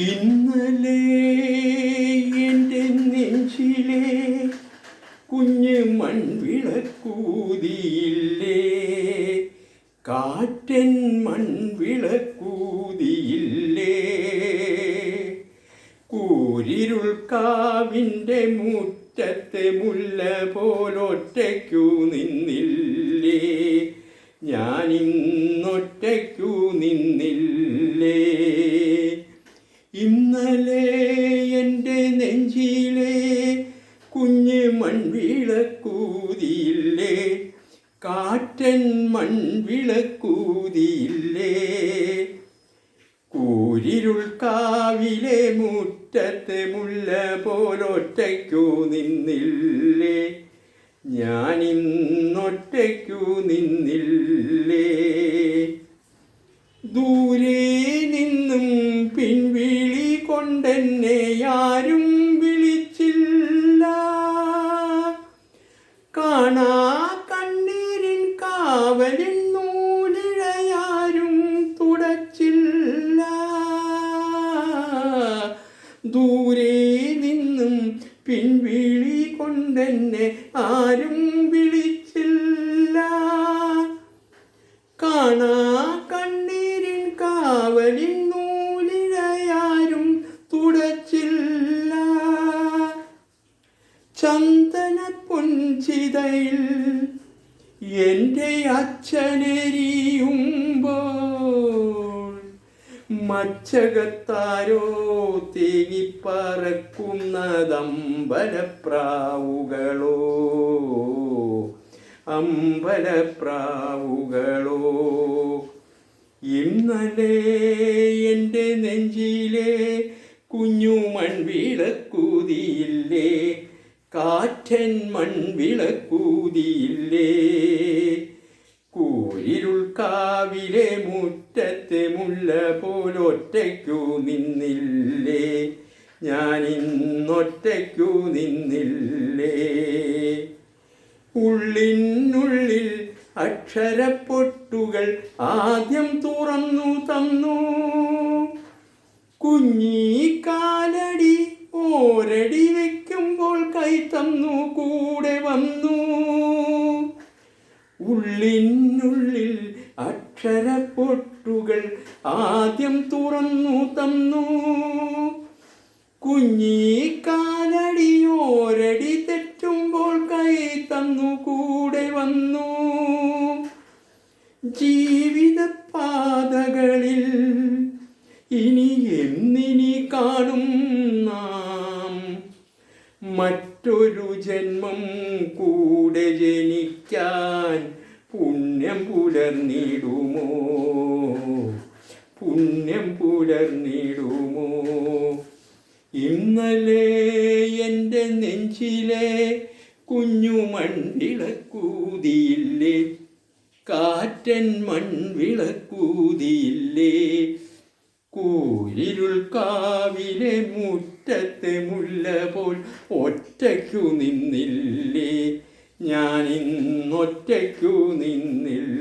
ഇന്നലെ എൻ്റെ നെഞ്ചിലെ കുഞ്ഞ് മൺവിളക്കൂതിയില്ലേ, കാറ്റൻ മൺവിളക്കൂതിയില്ലേ. കൂരിരുൾ കാവിൻ്റെ മുറ്റത്തെ മുല്ല പോലൊറ്റയ്ക്കു നിന്നില്ലേ, ഞാനിന്നൊറ്റയ്ക്കു നിന്നില്ലേ. ഇന്നലെ എൻ്റെ നെഞ്ചിലെ കുഞ്ഞ് മൺവിളക്കൂതിയില്ലേ, കാറ്റൻ മൺവിളക്കൂതിയില്ലേ. കൂരിരുൾ കാവിലെ മുറ്റത്തെ മുല്ല പോലൊറ്റയ്ക്കു നിന്നില്ലേ, ഞാനിന്നൊറ്റയ്ക്കു നിന്നില്ലേ. ദൂരെ നിന്നും പിൻവിളി കൊണ്ടെന്നെ ആരും വിളിച്ചില്ല, കാണാ കണ്ണീരിൻ കാവലിൻ നൂലിഴയാരും തുടച്ചില്ല. ദൂരെ നിന്നും പിൻവിളി കൊണ്ടെന്നെ ആരും വിളിച്ചില്ല, കാണാ കണ്ണീരിൻ കാവലിൻ നൂലിഴയാരും തുടച്ചില്ല. ചന്ദന പൊൻചിതയിൽ എൻ്റെ അച്ഛനെരിയുമ്പോൾ മച്ചകത്താരോ തേങ്ങിപ്പറക്കുന്നതമ്പലപ്രാവുകളോ, അമ്പലപ്രാവുകളോ. ഇന്നലെ എൻ്റെ നെഞ്ചിലെ കുഞ്ഞു മൺവിളക്കൂതിയില്ലേ, കാറ്റൻ മൺവിളക്കൂതിയില്ലേ. കൂരിരുൾ കാവിലെ മുറ്റത്തെ മുല്ല പോലൊറ്റയ്ക്കു നിന്നില്ലേ, ഞാനിന്നൊറ്റയ്ക്കു നിന്നില്ലേ. ഉള്ളിനുള്ളിൽ അക്ഷരപ്പൊട്ടുകൾ ആദ്യം തുറന്നു തന്നു, കുഞ്ഞീ കാലടി ഓരടി വയ്ക്കുമ്പോൾ കൈ തന്നു കൂടെ വന്നു. ഉള്ളിനുള്ളിൽ അക്ഷരപ്പൊട്ടുകൾ ആദ്യം തുറന്നു തന്നു, കുഞ്ഞീ കാലടി ഓരടി തെറ്റുമ്പോൾ കൈ തന്നു കൂടെ വന്നു. ജീവിതപാതകളിൽ ഇനി എന്നിനി കാണും നാം, മറ്റൊരു ജന്മം കൂടെ ജനിക്കാൻ പുണ്യം പുലർന്നിടുമോ, പുണ്യം പുലർന്നിടുമോ. ഇന്നലെ എൻ്റെ നെഞ്ചിലെ കുഞ്ഞു മൺവിളക്കൂതിയില്ലേ, കാറ്റൻ മൺവിളക്കൂതിയില്ലേ. കൂരിരുൾ കാവിലെ മുറ്റത്തെ മുല്ല പോൽ ഒറ്റയ്ക്കു നിന്നില്ലേ, ഞാനിന്നൊറ്റയ്ക്കു നിന്നില്ലേ.